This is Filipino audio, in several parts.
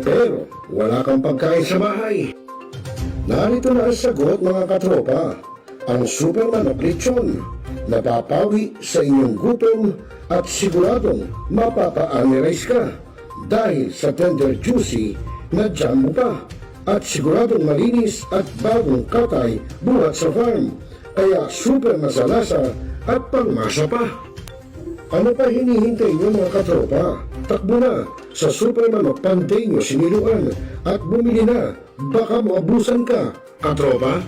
Pero wala kang pagkain sa bahay. Narito na ang sagot mga katropa. Ang super manok lechon. Napapawi sa inyong gutom at siguradong mapapa-analyze ka dahil sa tender juicy na jam mo pa. At siguradong malinis at bagong katay buhat sa farm. Kaya super masalasa at pangmasa pa. Ano pa hinihintay niyo mga katropa? Takbo na sa Super Manok Panteño Siniluan at bumili na. Baka maabusan ka, katropa.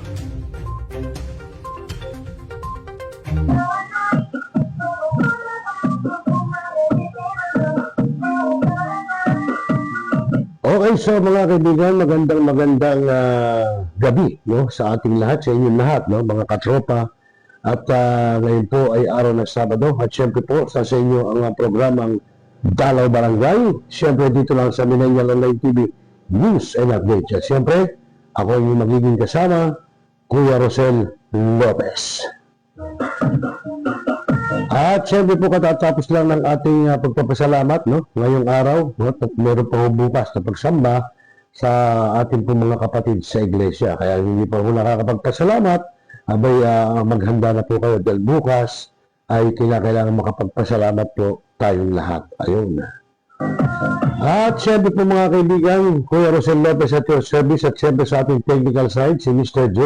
Okay, so mga kaibigan, magandang gabi, no, sa ating lahat, sa inyong lahat, no, mga katropa. At ngayon po ay araw ng Sabado at syempre po sa inyo ang programang Dalaw Barangay. Syempre dito lang sa Millennial Online TV News and Updates. At syempre, ako yung magiging kasama, Kuya Rosel Lopez. At syempre po katatapos lang ng ating pagpapasalamat, no, ngayong araw, no, at meron pa bukas na pagsamba sa ating po mga kapatid sa iglesia. Kaya hindi pa po nakakapagpasalamat, abay maghanda na po kayo dahil bukas ay kailangan makapagpasalamat po tayong lahat. Ayun. At syempre po mga kaibigan, Kuya Rosel Lopez at your service at syempre sa ating technical side, si Mr. J.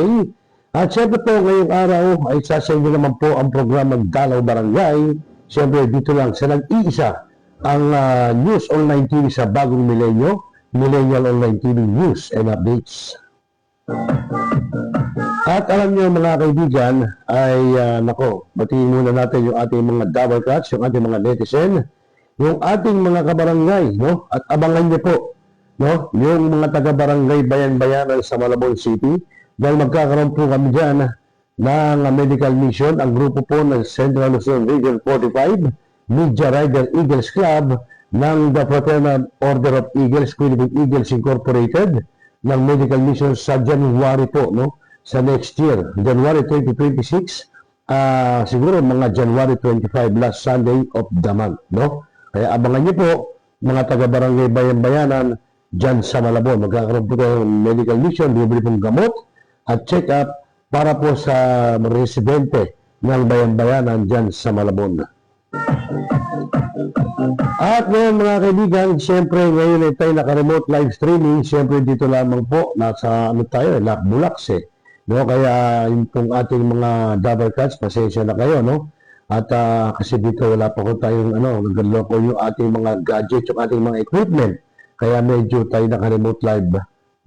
At syempre po ngayong araw ay sasayin naman po ang programang Dalaw Barangay. Syempre dito lang sa nag-iisa ang News Online TV sa bagong milenyo, Millennial Online TV News and Updates. At alam niyo mga kaibigan ay batiin muna natin yung ating mga double cuts, yung ating mga netizen, yung ating mga kabarangay, no? At abangan niyo po, no, yung mga taga-barangay Bayan-Bayanan sa Malabon City dahil magkakaroon po kami diyan ng medical mission, ang grupo po ng Central Luzon Region 45 Media Rider Eagles Club ng The Fraternal Order of Eagles, Philippine Eagles Incorporated ng medical mission sa January po, no? Sa next year, January 2026, siguro mga January 25, last Sunday of the month, no? Kaya abangan niyo po, mga taga-barangay Bayan-Bayanan, dyan sa Malabon. Magkakaroon po tayo ng medical mission, bibili pong gamot at check-up para po sa residente ng Bayan-Bayanan dyan sa Malabon. At ngayon mga kaibigan, siyempre ngayon ay tayo naka-remote live streaming. Siyempre dito lamang po, nasa tayo, Lakbulax no, kaya yung pong ating mga double cuts, pasensya na kayo, no? At kasi dito wala pa ko tayong nagaloko yung ating mga gadgets, yung ating mga equipment. Kaya medyo tayo naka-remote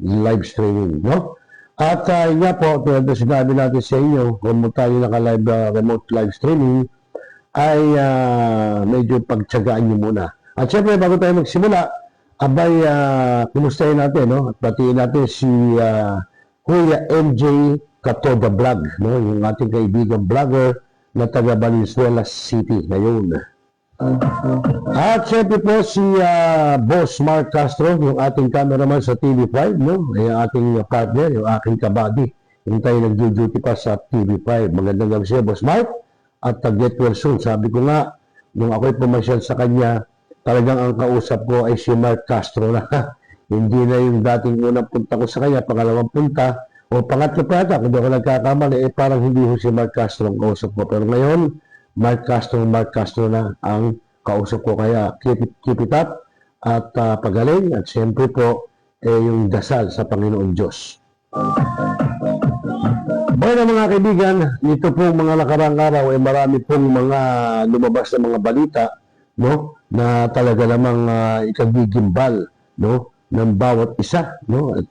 live streaming, no? At nga po, tulad na sinabi natin sa inyo, kung tayo naka-live remote live streaming, ay medyo pagtsagaan nyo muna. At syempre, bago tayo magsimula, abay, kumustahin natin, no? At batiin natin si Kuya MJ Katoda Vlog, no? Yung ating kaibigan vlogger na taga Valenzuela City ngayon. At syempre po si Boss Mark Castro, yung ating cameraman sa TV5, no? Yung ating partner, yung aking kabady, yung tayo nag-duty pa sa TV5. Magandang gabi siya, Boss Mark. At get well soon. Sabi ko nga, nung ako'y pumasyal sa kanya, talagang ang kausap ko ay si Mark Castro na. Hindi na yung dating unang punta ko sa kanya, pangalawang punta, o pangatlo pa ata, kung di ako nagkakamali, parang hindi ho si Mark Castro ang kausap ko. Pero ngayon, Mark Castro na ang kausap ko. Kaya keep it up at pagaling. At siyempre po, yung dasal sa Panginoon Diyos. Bueno mga kaibigan, ito pong mga nakarang araw ay marami pong mga lumabas na mga balita, no, na talaga namang ikagigimbal, no, ng bawat isa, no. At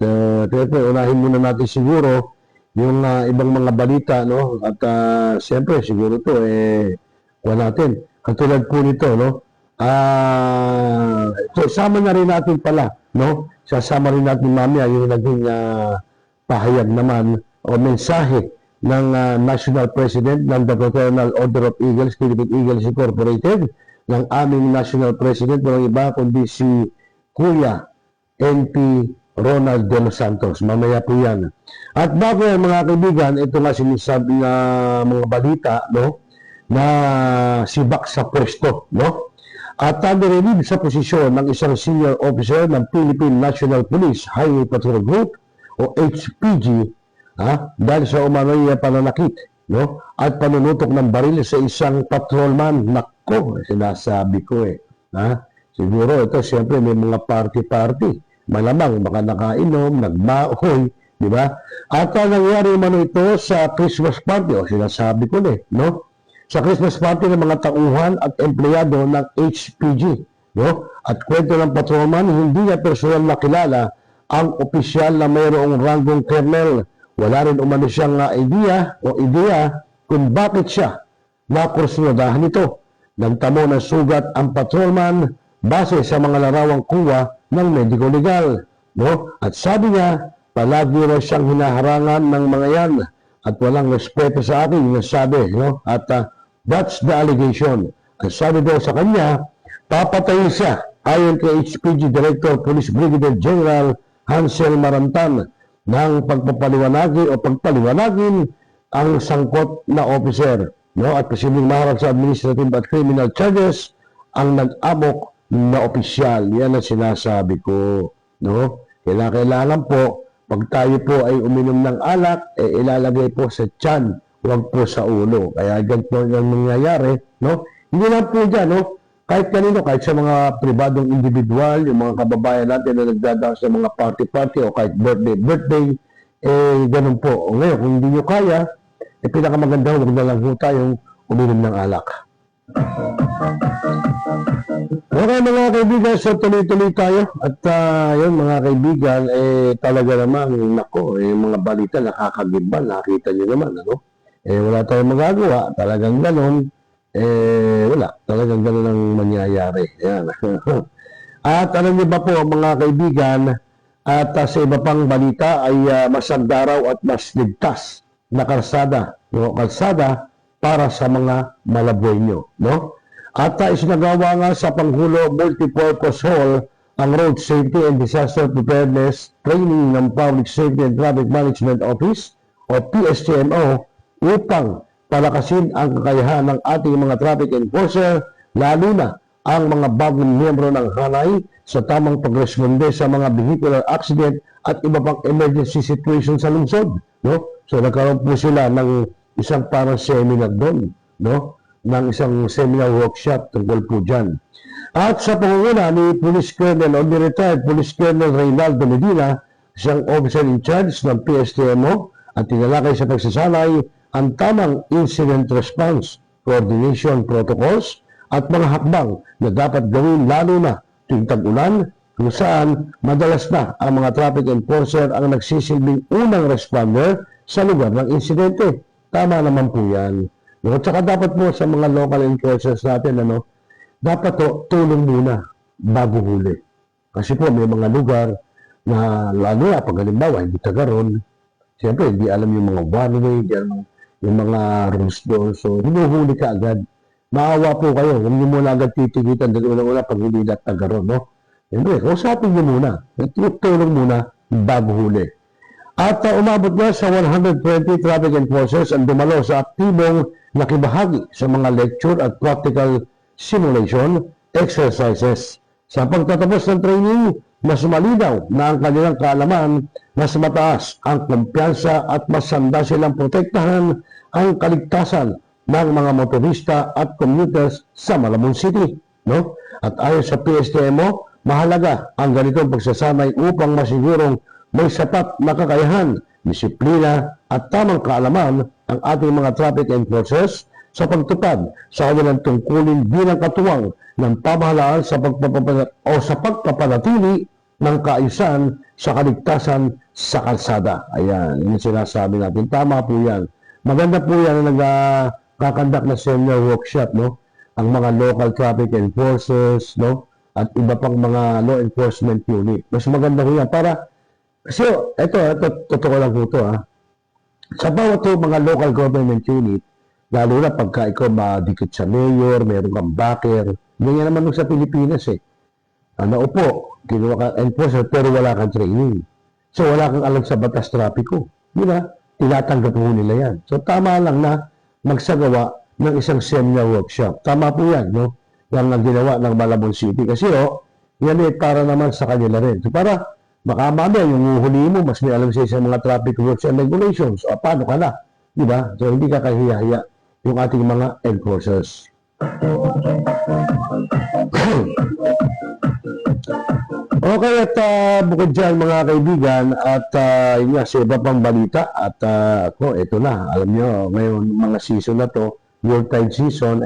unahin muna natin siguro yung ibang mga balita, no, at siyempre siguro to wala natin. Katulad po nito, no, sama na rin natin pala, no, sasama rin natin mamaya yung naging pahayag naman o mensahe ng National President ng The Fraternal Order of Eagles, Philippine Eagles Incorporated, ng aming National President, walang iba kundi si Kuya NP Ronald de los Santos. Mamaya po yan. At bago yan mga kaibigan, ito nga sinasabi na mga balita, no, na sibak sa pwesto, no? At nare-relieve sa posisyon ng isang senior officer ng Philippine National Police Highway Patrol Group o HPG dahil sa umano'y pananakit, no? At panunutok ng baril sa isang patrolman. Nako, sinasabi ko siguro ito siyempre may mga party-party. Malamang baka nakainom, nagbaoy, di ba? At nangyari man ito sa Christmas party, o sinasabi ko no? Sa Christmas party ng mga tauhan at empleyado ng HPG, no? At kwento ng patrolman, hindi niya personal nakilala ang opisyal na mayroong ranggong colonel. Wala rin umano siyang ideya kung bakit siya nakursunodahan nito. Nagtamo ng sugat ang patrolman base sa mga larawang kuha ng medico legal, no? At sabi niya, palagi raw siyang hinaharangan ng mga yan at walang respeto sa akin, yung sabi, no? At that's the allegation. Ang sabi daw sa kanya, papatayin siya ayon kay HPG Director Police Brigadier General Hansel Marantan ng pagpaliwanagin ang sangkot na officer, no? At posibleng maharap sa administrative at criminal charges ang nag-amok na opisyal. Yan ang sinasabi ko, no? Kailangan po, pag tayo po ay uminom ng alak, ilalagay po sa tiyan, huwag po sa ulo. Kaya ganito yung nangyayari, no? Hindi lang po dyan, no? Kahit kanino, kahit sa mga pribadong individual, yung mga kababayan natin na nagdadaos sa mga party-party o kahit birthday, ganun po. O ngayon, kung hindi nyo kaya, pinakamaganda, huwag na lang po tayong uminom ng alak. Okay mga kaibigan, so tuloy-tuloy tayo. At yun mga kaibigan, talaga naman, mga balita nakakagiba, nakita nyo naman, ano? Wala tayong magagawa, talagang ganun. Wala. Talagang ganun ang mangyayari. Yan. At alam niyo ba po mga kaibigan, at sa iba pang balita ay mas andaraw at mas ligtas na kalsada, no? Kalsada para sa mga Malabueño, no? At isinagawa nga sa Pangulo Multipurpose Hall ang Road Safety and Disaster Preparedness Training ng Public Safety and Traffic Management Office o PSTMO upang palakasin ang kakayahan ng ating mga traffic enforcer, lalo na ang mga bagong miyembro ng hanay sa tamang pagresponde sa mga vehicular accident at iba pang emergency situation sa lungsod, no? So nagkaroon po sila ng isang parang seminar doon, no? Ng isang seminar workshop tungkol po dyan. At sa pangunguna ni Police Colonel o ni retired Police Colonel Reynaldo Medina, siyang officer in charge ng PSTMO at tinalakay sa pagsasanay ang tamang incident response, coordination protocols at mga hakbang na dapat gawin lalo na tuwing tag-ulan kung saan madalas na ang mga traffic enforcer ang nagsisilbing unang responder sa lugar ng insidente. Tama naman po yan. At saka dapat po sa mga local enforcers natin, dapat tulong muna bago huli. Kasi po may mga lugar na lalo na pag halimbawa hindi tagaron, siyempre hindi alam yung mga one way, yung mga rules doon. So, hinuhuli ka agad. Maawa po kayo. Huwag niyo muna agad titigitan. Dahil una-una pag hindi na tagaron, no? Siyempre, kausapin niyo muna. Tulong muna bago huli. At umabot na sa 120 traffic enforcers ang dumalo sa aktibong nakibahagi sa mga lecture at practical simulation exercises. Sa pagtatapos ng training, mas malinaw na ang kanilang kaalaman, mas mataas ang kumpiyansa at mas handa silang protektahan ang kaligtasan ng mga motorista at commuters sa Malabon City, no? At ayon sa PSTMO, mahalaga ang ganitong pagsasanay upang masigurong may sapat na kakayahan, disiplina at tamang kaalaman ang ating mga traffic enforcers sa pagtupad sa kanilang tungkulin bilang katuwang ng pamahalaan sa pagpapanatili ng kaayusan sa kaligtasan sa kalsada. Ayan, yun sinasabi natin. Tama po yan. Maganda po yan na nagkakandak na seminar workshop, no? Ang mga local traffic enforcers, no? At iba pang mga law enforcement unit. Mas maganda po yan para, kasi ito totoo lang po ito, sa bawat mga local government unit, lalo na pagka ikaw madikit sa mayor, meron kang backer, ganyan naman sa Pilipinas Upo, kinuha ka enforcer pero wala kang training. So wala kang alam sa batas trapiko. Di ba? Tinatanggap po nila yan. So tama lang na magsagawa ng isang seminar workshop. Tama po yan, no? yung ginawa ng Malabon City. Kasi yan para naman sa kanila rin. So, para baka mamaya yung huli mo, mas may alam siya sa mga traffic rules and regulations. O, paano ka na? Diba? So, hindi ka kahiya-hiya yung ating mga enforcers. Okay, at bukod dyan mga kaibigan, at yun nga, sa iba pang balita, at ito na, alam nyo, ngayon mga season na to, Yuletide season,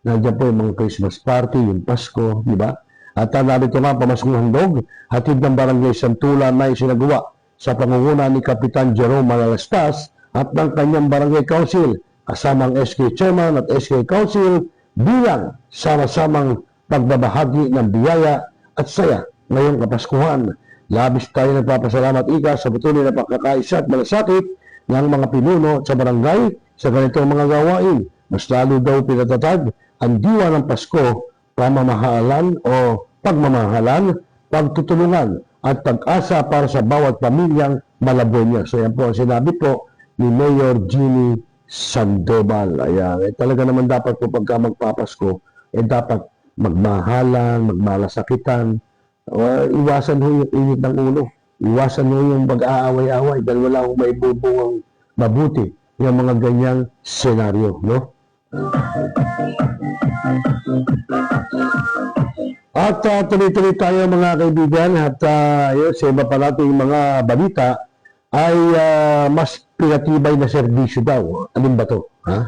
nandiyan po yung mga Christmas party, yung Pasko, di ba? At narito nga, pamaskong handog, hatid ng Barangay Santula na isinagawa sa pangunguna ni Kapitan Jerome Malalastas at ng kanyang Barangay Council, kasamang SK Chairman at SK Council, bilang sama-samang pagbabahagi ng biyaya at saya ngayong Kapaskuhan. Labis tayo nagpapasalamat ika sa patuloy na pagkakaisa at malasakit ng mga pinuno sa barangay sa ganitong mga gawain. Mas lalo daw pinatatag ang diwa ng Pasko, pamamahalan o pagmamahalan, pagtutulungan at pag-asa para sa bawat pamilyang Malabonya. So yan po ang sinabi po ni Mayor Jeannie Sandoval. Ayan, talaga naman dapat po pagka magpapasko, dapat magmahalan, magmalasakitan, iwasan ho yung init ng ulo, iwasan ho yung pag-aaway-away dahil wala akong maibubungang mabuti yung mga ganyang senaryo, no? At tuloy-tuloy tayo mga kaibigan at yun, sa iba pa nating mga balita ay mas pinatibay na serbisyo daw. Alin ba to? Ha?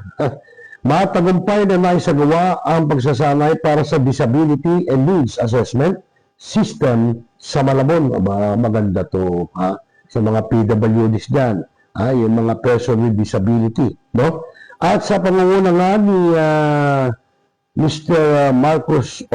Matagumpay na naisagawa ang pagsasanay para sa Disability and Needs Assessment System sa Malabon. Maganda to, ha? Sa mga PWDs dyan, yung mga person with disability, no? At sa pangunguna nga ni Mr. Marcos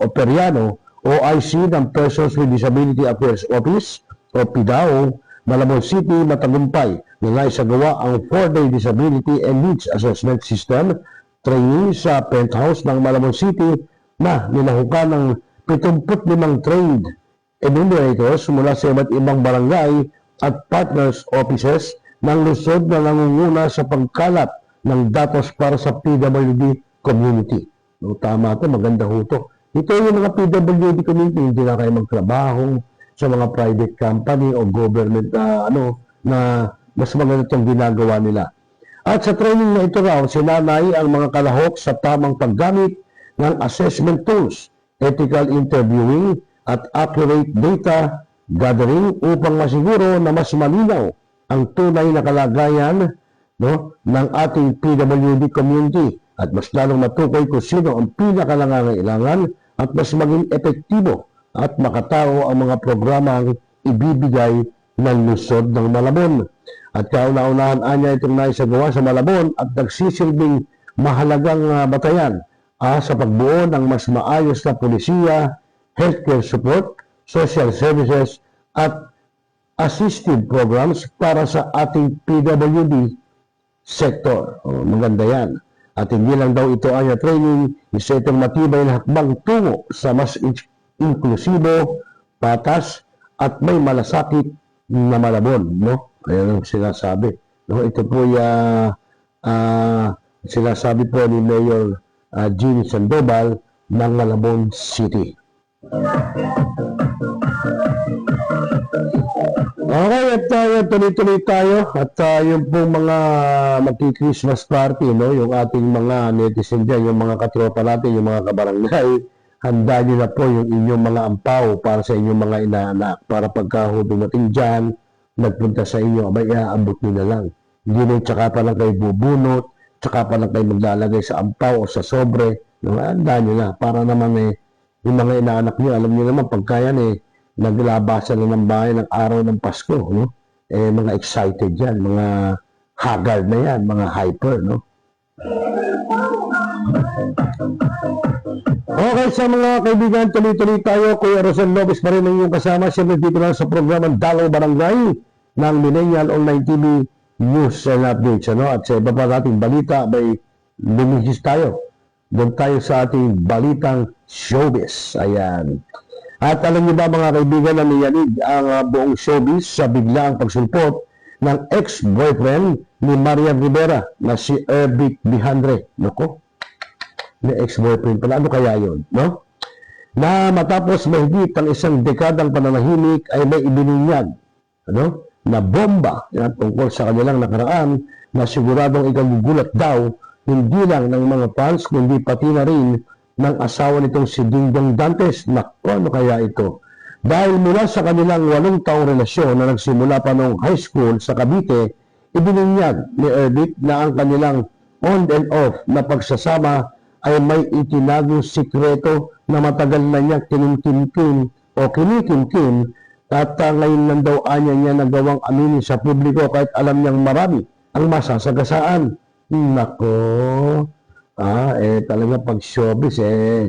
Operiano, OIC ng Persons with Disability Affairs Office o PDAO, Malabon City, matagumpay na naisagawa ang 4-day Disability and Needs Assessment System training sa penthouse ng Malabon City na nilahukan ng 75 trained enumerators mula sa iba't ibang barangay at partners offices ng lungsod na nangunguna sa pagkalat ng datos para sa PWD community. No, tama ito, maganda ho ito. Ito yung mga PWD community, hindi na kayo magtrabaho sa mga private company o government na mas maganda itong ginagawa nila. At sa training na ito raw, sinanay ang mga kalahok sa tamang paggamit ng assessment tools, ethical interviewing at accurate data gathering upang masiguro na mas malinaw ang tunay na kalagayan, no, ng ating PWD community at mas lalong matukoy kung sino ang pinakalangangailangan at mas maging epektibo at makatao ang mga programang ibibigay ng lungsod ng Malabon. At kauna-unahan anya itong naisagawa sa Malabon at nagsisilbing mahalagang batayan sa pagbuo ng mas maayos na pulisiya, healthcare support, social services at assistive programs para sa ating PWD sector. Maganda yan. At hindi lang daw ito ay training, isa itong matibay na hakbang tungo sa mas inklusibo, patas, at may malasakit na Malabon, no? Ayan ang sinasabi. No? Ito po sinasabi po ni Mayor Jeannie Sandoval ng Malabon City. Okay, at tuloy-tuloy tayo at yung pong mga magki-Christmas party, no? Yung ating mga netizen dyan, yung mga katropa natin, yung mga kabarangay, handa nyo na po yung inyong mga ampaw para sa inyong mga inaanak para pagkahubing natin dyan, nagpunta sa inyo, abay, aabot nyo na lang. Hindi na tsaka pa lang kayo bubunot, tsaka pa lang kayo maglalagay sa ampaw o sa sobre, no? Handa nyo na para naman yung mga inaanak nyo, alam nyo naman, pagka yan naglabasan na ng bahay ng araw ng Pasko, no? Mga excited yan, mga haggard na yan, mga hyper, no? Okay, sa mga kaibigan, tuloy-tuloy tayo. Kuya Rosel Lopez pa rin ang iyong kasama. Siyempre dito lang sa programang Dalaw Barangay ng Millennial Online TV News and Updates, ano? At sa iba pa nating balita, may lumihis tayo. Doon tayo sa ating balitang showbiz. Ayan. At alam niyo ba mga kaibigan na niyanig ang buong showbiz sa biglaang pagsulpot ng ex-boyfriend ni Marian Rivera na si Ervic Bihandre. Nako, na ex-boyfriend pala. Ano kaya yun, no? Na matapos mahigit ang isang dekadang pananahimik ay may ibinunyag, ano, na bomba yan, tungkol sa kanilang nakaraan na siguradong ikagugulat daw hindi lang ng mga fans kundi pati na rin ng asawa nitong si Dingdong Dantes. Naku, ano kaya ito? Dahil mula sa kanilang 8 taong relasyon na nagsimula pa noong high school sa Cavite, ibinunyag ni Erbic na ang kanilang on and off na pagsasama ay may itinagong sikreto na matagal na niya kinikimkim at ngayon lang daw niya nagawang aminin sa publiko kahit alam niyang marami ang masasagasaan. Nako, talaga pag showbiz,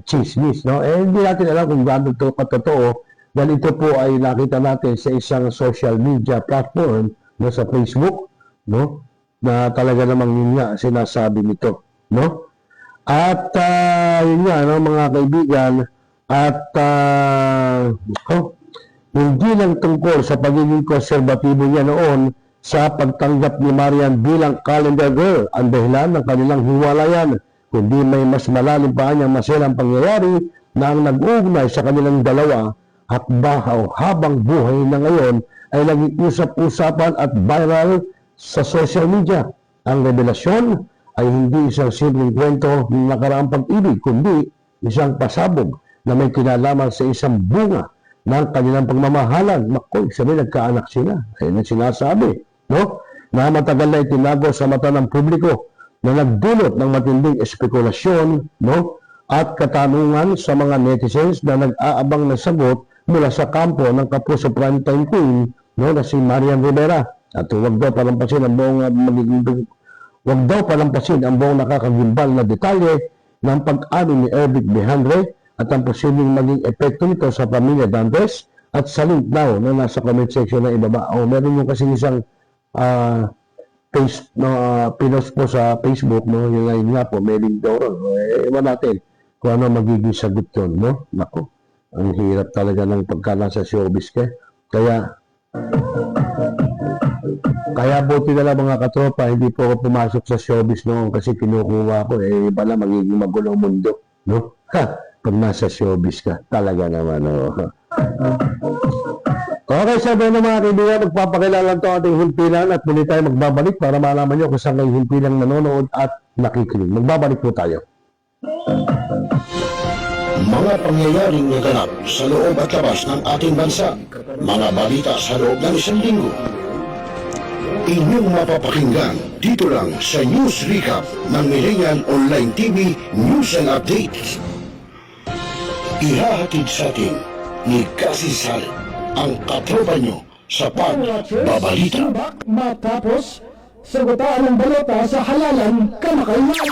chismis, no? Hindi natin alam kung gaano ito katotoo dahil ito po ay nakita natin sa isang social media platform no, sa Facebook, no? Na talaga namang yun nga sinasabi nito, no? At yun nga, no, mga kaibigan, at hindi lang tungkol sa pagiging konserbatibo niya noon sa pagtanggap ni Marian bilang calendar girl ang dahilan ng kanilang hiwalayan, kundi may mas malalim pa niyang maselang pangyayari na ang nag-uugnay sa kanilang dalawa at bahaw habang buhay na ngayon ay naging usap-usapan at viral sa social media. Ang revelasyon ay hindi isang simpleng kwento ng nakaraang pag-ibig, kundi isang pasabog na may kinalaman sa isang bunga ng kanilang pagmamahalan. Naku, sabi nagkaanak sila. Ayun ang sinasabi, no? Na matagal na itinago sa mata ng publiko na nagdulot ng matinding espekulasyon, no? At katanungan sa mga netizens na nag-aabang ng sagot mula sa kampo ng kapuso primetime queen, no, na si Marian Rivera. At huwag daw palampasin ang buong nakakagimbal na detalye ng pag-amin ni Erbic Behandre at ang posibleng maging epekto nito sa pamilya Dantes at sa link daw na nasa comment section na ibaba. Meron yung kasi isang pinost po sa Facebook, no, yung nga po, may link daw ron. Ewan natin kung ano magiging sagot yun, no? Naku, ang hirap talaga ng pagkala sa showbiz Kaya buti na lang mga katropa, hindi po ako pumasok sa showbiz noon kasi kinukuha ko, iba lang magiging magulong mundo, no? Pag nasa showbiz ka, talaga naman, no? Okay, sabi ng mga kaibigan, magpapakilala ito ating himpilan at muli tayo magbabalik para malaman nyo kung saan kayo himpilang nanonood at nakikinig. Magbabalik po tayo. Mga pangyayaring naganap sa loob at labas ng ating bansa, mga balita sa loob ng isang linggo. Inyong mapapakinggan dito lang sa News Recap ng Millennial Online TV News and Updates. Ihahatid sa atin ni Cassie Sal ang katropa nyo sa pagbabalita. Matapos sagutaan ng balota sa halalan kamakailan.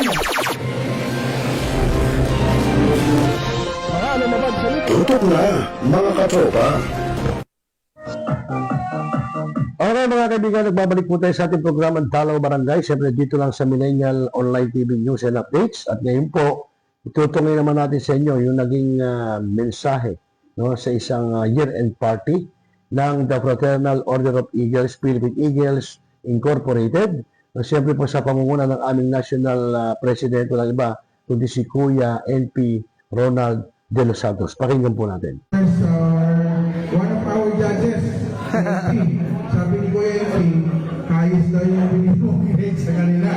Tutok na, mga katropa. Okay mga kaibigan, nagbabalik po tayo sa ating programang Dalaw Barangay. Siyempre dito lang sa Millennial Online TV News and Updates. At ngayon po, itutungin naman natin sa inyo yung naging mensahe, no, sa isang year-end party ng The Fraternal Order of Eagles, Philippine Eagles Incorporated. Siyempre po sa pamumuno ng aming National President, walang iba, kundi si Kuya NP Ronald De Los Santos. Pakinggan po natin. One of our judges, NP, sabi ni Kuya NP, ayos daw yung binibigay sa kanila.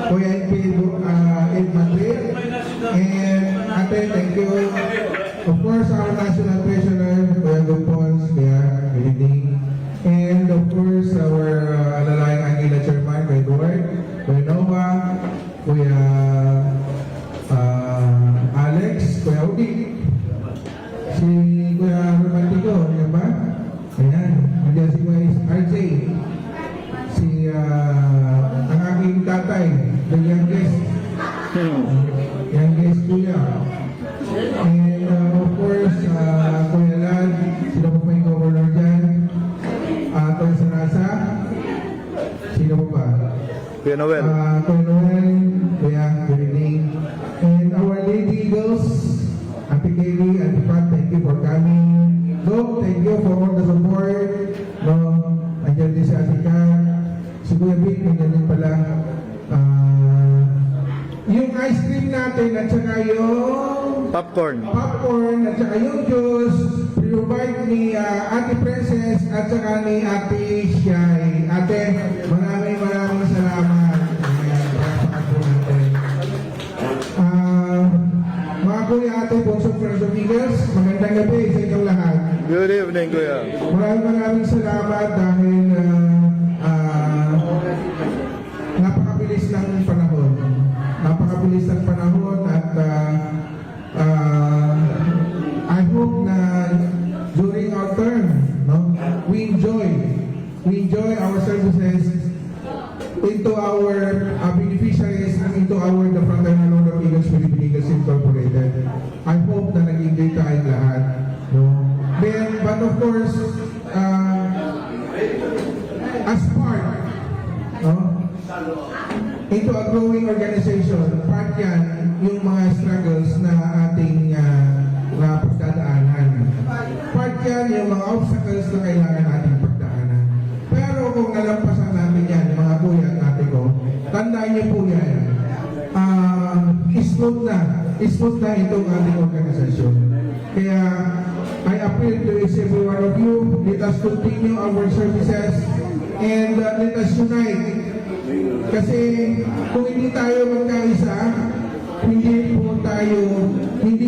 Kuya NP, in Madrid, and ate, thank you. Of course, our National Treasurer, Kuya Gupons, Kuya Biliding, and of course, our Alalayang Anguila Chairman, Kuya Edward, Kuya Noah, Kuya Alex, Kuya Udi, si Kuya Romantico, yan ba? Ayan, nandiyan si Kuya RJ, si ang aking tatay, the youngest Kuya, and of course, Kuya Lad, sino po pa yung governor dyan, Tol Sarasa, sino po ba? Kuya Noel. Kuya Noel, Kuya Berining, and our Lady Eagles, Ate Kelly, Ate Pat, thank you for coming. Doc, thank you for all the support. No, andyan din si Ate Kat, si Kuya Vic, andyan din pala. Yung ice cream natin at saka yung Popcorn. popcorn at saka yung juice, provide ni Ate Princess at saka ni Ate Shai. Ate, maraming salamat. Ayan, palakpakan po natin. Mga kuya, ate, Bonso Friends of Eagles, magandang gabi sa inyong lahat. Good evening, Kuya. Maraming salamat dahil napakabilis ng panahon. Napakabilis ng panahon at I hope na during our term, no, we enjoy our services into our beneficiaries and into our the Fraternal Order of Eagles Philippine Eagles Incorporated. I hope na nag-enjoy tayong lahat. No? Then, but of course, as part, no, into a growing organization, part yan yung mga struggles na ating na pagdadaanan. Part yan yung mga obstacles na kailangan nating pagdaanan. Pero kung nalampasan natin yan, mga kuya at ate ko, tandaan niyo po yan, smooth na itong ating organisasyon. Kaya, I appeal to each every one of you, let us continue our services and let us unite. Kasi kung hindi tayo magkaisa, hindi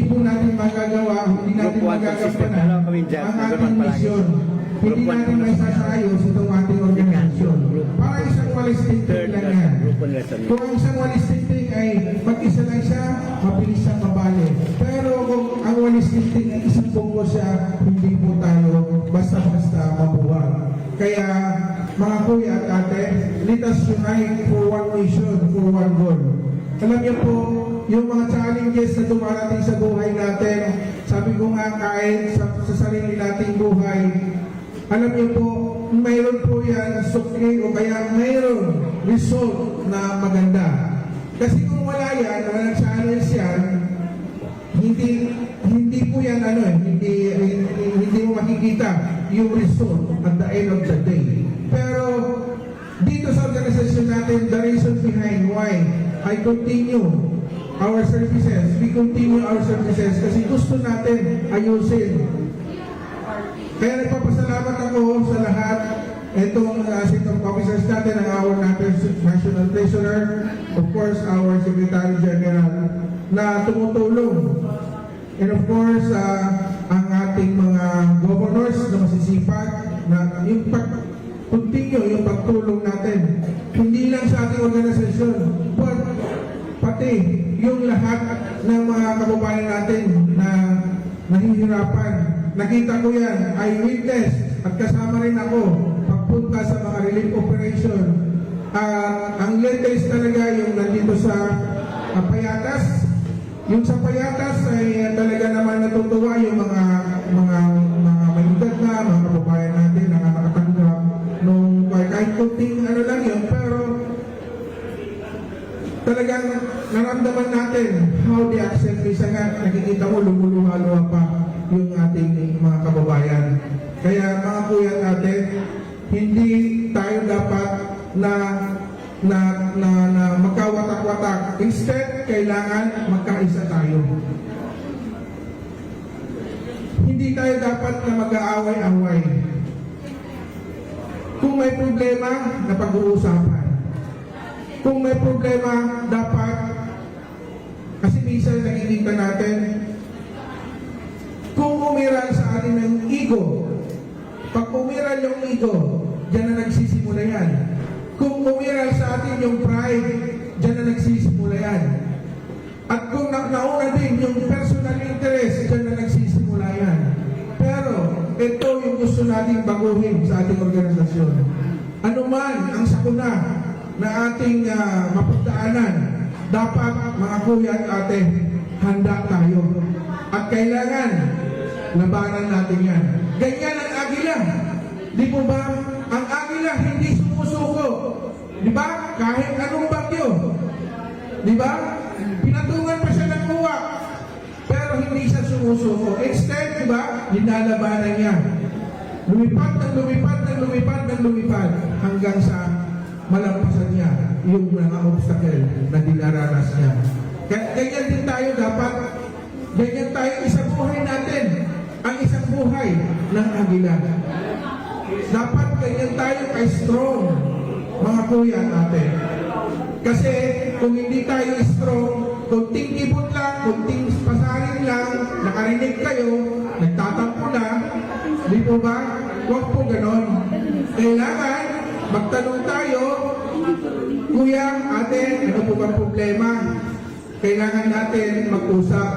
po natin magagawa, hindi natin magagampanan ang ating misyon. Hindi natin may sasayos itong ating organisasyon. Para isang walistinting lang yan. Kung ang isang walistinting ay mag-isa lang siya, mabilis siyang mabali. Pero kung ang walistinting ay isang bunggo siya, hindi po tayo basta-basta mabuwag. Kaya mga kuya at ate, let us unite for one mission, for one goal. Alam niyo po, yung mga challenges na dumarating sa buhay natin, sabi ko nga kahit sa sarili nating buhay, alam niyo po, mayroon po yan sukli o kaya mayroon result na maganda. Kasi kung wala yan, walang challenge yan, hindi po yan hindi mo makikita yung result at the end of the day. Pero dito sa organisasyon natin, the reason behind why I continue our services, we continue our services kasi gusto natin ayusin. Kaya nagpapasalamat ako sa lahat itong set of officers natin, our National Treasurer, of course, our Secretary General na tumutulong. And of course, ang ating mga governors na masisipag na yung continue yung pagtulong natin. Hindi lang sa ating organisasyon, but pati yung lahat ng mga kababayan natin na nahihirapan. Nakita ko yan, eyewitness, at kasama rin ako pagpunta sa mga relief operation. Ang latest talaga yung nandito sa Payatas. Yung sa Payatas ay talaga naman natutuwa yung mga may edad na, mga kababayan natin na nakatanggap nung kahit kunting lang yun, pero talagang naramdaman natin how they accept. Isa nga, nakikita mo, lumuluha-luha pa yung ating mga kababayan. Kaya mga kuya at ate, hindi tayo dapat na magkawatak-watak. Instead, kailangan magkaisa tayo. Hindi tayo dapat na mag-aaway-away. Kung may problema, na pag-uusapan. Kung may problema, dapat, kasi minsan nakikita natin, kung umiral sa atin ng ego, pag umiral yung ego, dyan na nagsisimula yan. Kung umiral sa atin yung pride, dyan na nagsisimula yan. At kung nauna din yung personal interest, dyan na nagsisimula yan. Pero, ito yung gusto nating baguhin sa ating organisasyon. Ano man ang sakuna na ating mapagdaanan, dapat mga kuya at ate, handa tayo. At kailangan, labanan natin yan. Ganyan ang agila. Di po ba? Ang agila hindi sumusuko. Di ba? Kahit anong bagyo. Di ba? Pinatungan pa siya ng uwak. Pero hindi siya sumusuko. Instead, di ba? Linalabanan niya. Lumipad hanggang sa malampasan niya yung mga obstacle na dinaranas niya. Ganyan din tayo dapat. Ganyan tayo isang buhay natin. Ang isang buhay ng agila. Dapat ganyan tayo ka-strong, mga kuya natin. Kasi kung hindi tayo strong, kunting ibon lang, kunting pasarin lang, nakarinig kayo, nagtatampo na, di po ba? Huwag po ganon. Kailangan magtanong tayo, kuya, ate, ano po bang problema? Kailangan natin mag-usap.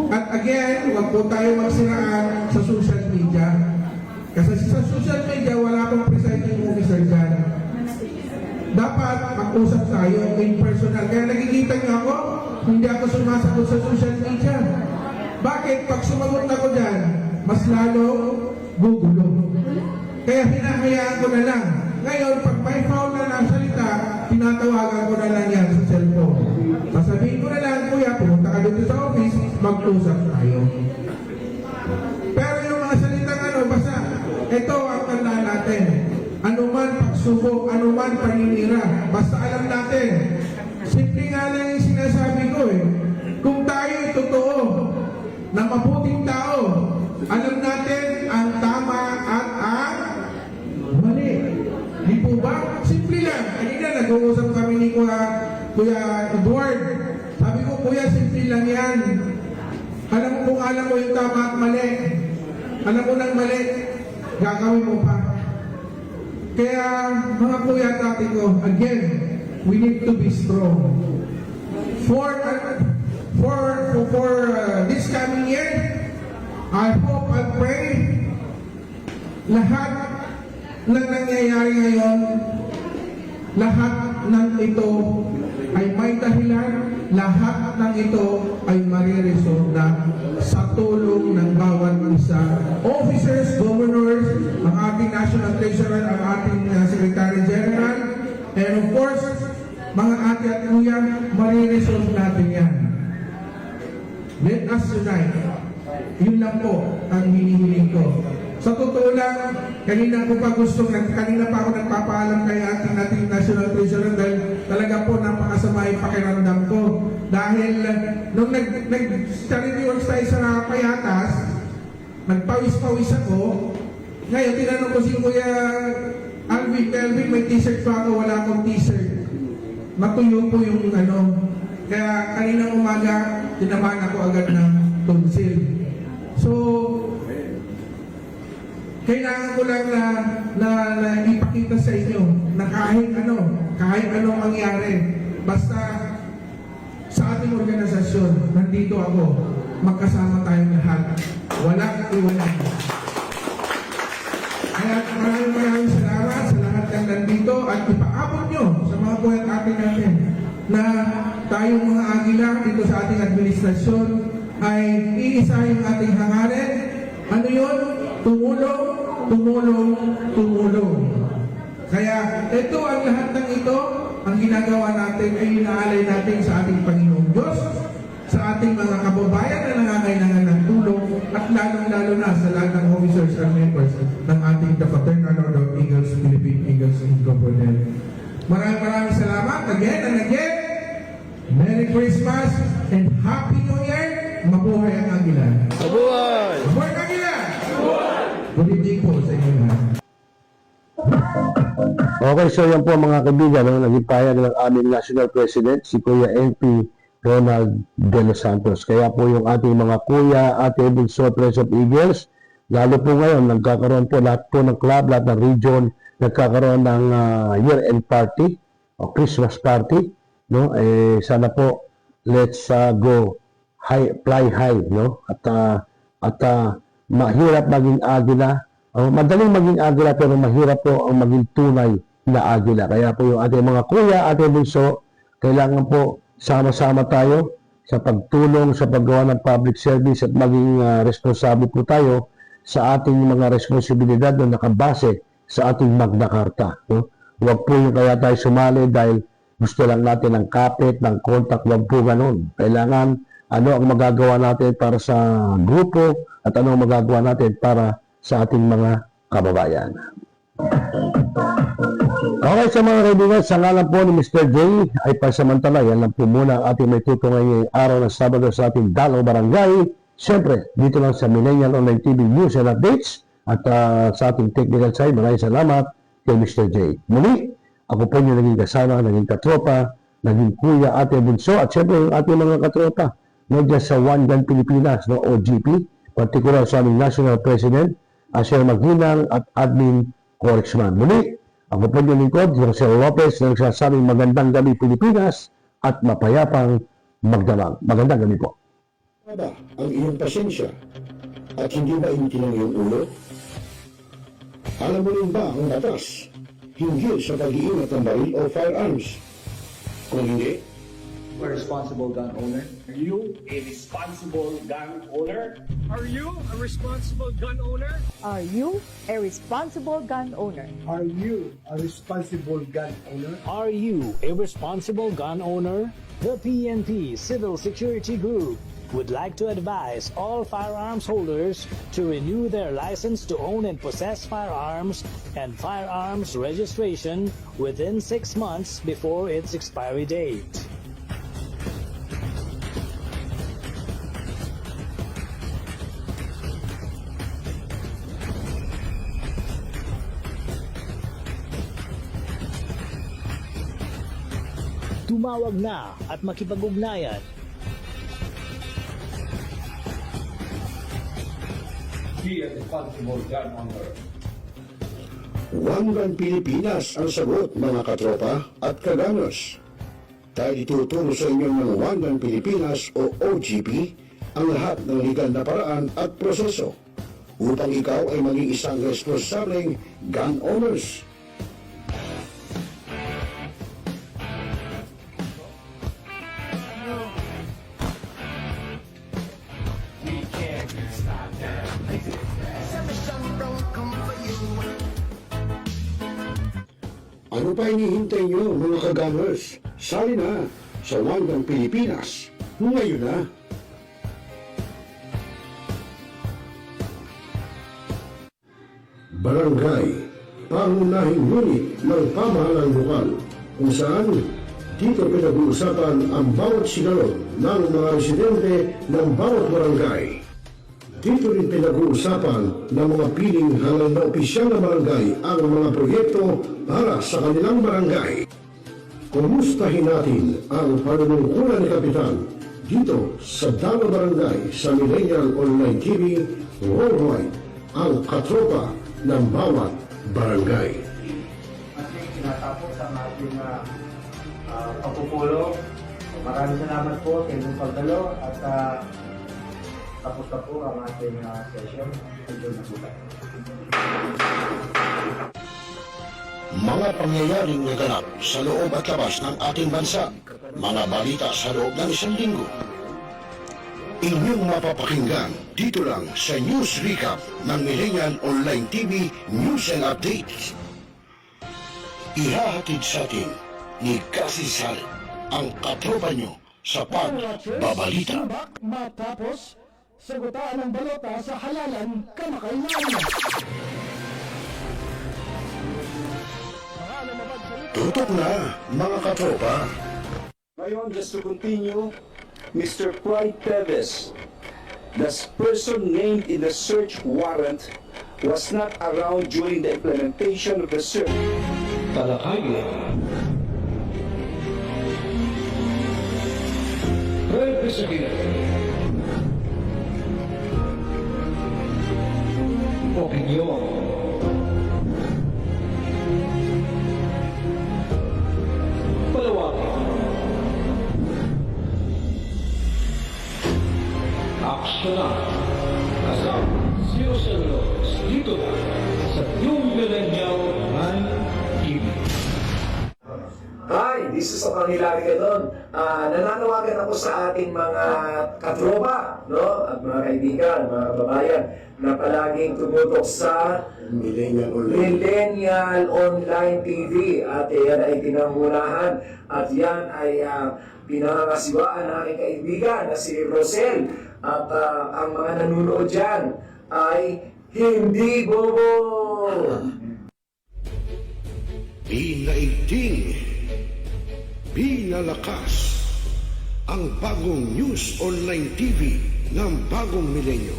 At again, huwag po tayo magsiraan sa social media. Kasi sa social media, wala akong presiding officer dyan. Dapat mag-usap tayo in personal. Kaya nakikita niyo ako, hindi ako sumasagot sa social media. Bakit? Pag sumagot ako dyan, mas lalo gugulo. Kaya hinahayaan ko na lang. Ngayon, pag may foul na ng salita, tinatawagan ko na lang yan sa cellphone. Sasabihin ko na lang, kuya, pumunta ka dito sa office, mag-usap tayo. Pero yung mga salitang ano, basta, ito ang tanda natin. Anuman pagsubok, anuman paninira, basta alam natin. Simple nga lang yung sinasabi ko eh. Kung tayo totoo, na mabuting tao, alam natin ang tama at ang mali. Di po ba? Simple lang. Kanina nag-uusap kami ni Kuya Edward. Sabi ko, Kuya, simple lang yan. Alam mo kung alam mo yung tama at mali. Alam mo ng mali, gagawin mo pa. Kaya, mga kuya at ate ko, again, we need to be strong. For this coming year, I hope and pray lahat ng nangyayari ngayon, lahat ng ito ay may dahilan, lahat ng ito ay mariresolve na sa tulong ng bawat isa. Officers, governors, ang ating National Treasurer, ang ating Secretary General, and of course, mga ate at kuya, mariresolve natin yan. Let us unite. Yun lang po ang hinihiling ko. Sa totoo lang, kanina pa ako nagpapaalam kay ating National Treasurer dahil talaga po napakasama yung pakiramdam ko. Dahil nung nag-charity works tayo sa Payatas, nagpawis-pawis ako. Ngayon, tinanong ko si Kuya Alvin, may t-shirt pa ako, wala akong t-shirt. Matuyo po yung ano. Kaya kanina umaga, tinamaan ako agad ng tonsil. So, kailangan ko lang na ipakita sa inyo na kahit ano mangyari, basta sa ating organisasyon, nandito ako, magkasama tayong lahat. Walang iwanan. Kaya maraming salamat sa lahat ng nandito at ipaabot nyo sa mga buhay at atin natin na tayong mga agila dito sa ating administrasyon ay iisa yung ating hangarin. Ano yun? Tumulong, tumulong, tumulong. Kaya ito ang lahat ng ito, ang ginagawa natin ay inaalay natin sa ating Panginoong Diyos, sa ating mga kababayan na nangangailangan ng tulong, at lalong-lalo na sa lahat ng officers and members ng ating The Fraternal Order of Eagles, Philippine Eagles Incorporated. Maraming salamat again and again. Merry Christmas and Happy New Year. Mabuhay ang Agila. Mabuhay! Mabuhay ang Agila! Good evening po sa inyo lahat. Okay, so yan po mga kaibigan, naging pahayag ng aming National President, si Kuya NP Ronald De Los Santos. Kaya po yung ating mga kuya, ate bunso, Friends of Eagles, lalo po ngayon, nagkakaroon po lahat po ng club, lahat ng region, nagkakaroon ng year-end party o Christmas party, no? Sana po, let's go high, fly high, no? At mahirap maging agila. Madaling maging agila pero mahirap po ang maging tunay na agila. Kaya po yung ating mga kuya, ate bunso, kailangan po sama-sama tayo sa pagtulong sa paggawa ng public service at maging responsable po tayo sa ating mga responsibilidad na nakabase sa ating Magna Carta. No? Huwag po yung kaya tayo sumali dahil gusto lang natin ng kapit, ng contact, huwag po ganun. Kailangan ano ang magagawa natin para sa grupo at ano ang magagawa natin para sa ating mga kababayan. Okay sa mga kaibigan, sa ngalan po ni Mr. J ay pasamantala. Yan lang po muna ang ating may tuto ngayong araw ng Sabado sa ating Dalaw Barangay. Siyempre, dito lang sa Millennial Online TV News and Updates at sa ating technical side, maraming salamat kay Mr. J. Muli, ako po yung naging kasama, naging katropa, naging kuya, ate, bunso, at siyempre yung ating mga katropa, not just sa One Gun Pilipinas, no, OGP, particular sa aming National President, Asher Maginang at Admin Corexman. Muli, ako po yung lingkod, yung Sir Lopez, na nagsasabing magandang gabi Pilipinas at mapayapang magdamag. Magandang gabi po. Ba ang iyong pasensya at hindi ba initin ang iyong ulo? Alam mo rin ba ang batas hinggil sa pag-iingat ng baril o firearms? Kung hindi, A responsible gun owner. Are you a responsible gun owner? Are you a responsible gun owner? Are you a responsible gun owner? Are you a responsible gun owner? Are you a responsible gun owner? The PNP Civil Security Group would like to advise all firearms holders to renew their license to own and possess firearms and firearms registration within 6 months before its expiry date. Tumawag na at makipag-ugnayan. Be a responsible gun owner. One Gun Pilipinas ang sagot mga katropa at kaganos. Dahil ituturo sa inyo ng One Gun Pilipinas o OGP ang lahat ng legal na paraan at proseso upang ikaw ay maging isang responsableng gun owners. Ano pa hinihintay nyo mga kagamers? Sali na sa One Gun Pilipinas ngayon na. Barangay, pangunahing unit ng pamahalang lokal kung saan dito pinag-uusapan ang bawat sigalot ng mga residente ng bawat barangay. Dito rin pinag-uusapan ng mga piling halal na opisyal na barangay ang mga proyekto para sa kanilang barangay. Kumustahin natin ang panunungkulan ni Kapitan dito sa Dalaw Barangay sa Millennial Online TV Worldwide, ang katropa ng bawat barangay. Ating tinatapos ang ating pagpupulong. Maraming salamat po sa inyong pagdalo at tapos na po ang ating session. Ito na po tayo. Mga pangyayaring naganap sa loob at labas ng ating bansa, mga balita sa loob ng isang linggo. Inyong mapapakinggan dito lang sa News Recap ng Millennial Online TV News and Updates. Ihahatid sa atin ni Cassie Sal, ang katropa nyo sa pagbabalita. Matapos, sagutaan ng balota sa halalan kamakailan. Tutok na, mga katropa. Ngayon, just to continue, Mr. Clyde Teves, the person named in the search warrant, was not around during the implementation of the search. Talakaya. Representative. Opinion. Palawakin. Aksyonan. Kasama 00 dito na sa New Millennial Online TV. Hi, this is Hilary Gadon. Nananawagan ako sa ating mga katropa, no? At mga kaibigan, mga kababayan, na palaging tumutok sa Millennial Online TV. At yan ay pinangunahan at yan ay pinangangasiwaan ng aking kaibigan na si Rosel. At ang mga nanonood dyan ay hindi bobo! Pinaigting, pinalakas ang bagong News Online TV ng bagong milenyo.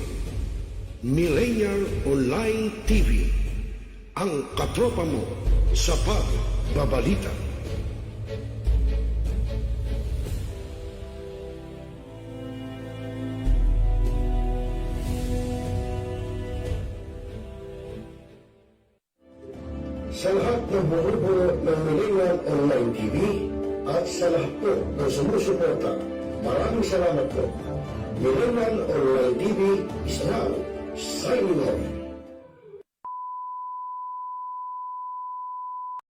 Millennial Online TV, ang katropa mo sa pagbabalita. Sa lahat ng bumubuo ng Millennial Online TV at sa lahat po ng sumusuporta, maraming salamat po. Millennial Online TV is now signing off.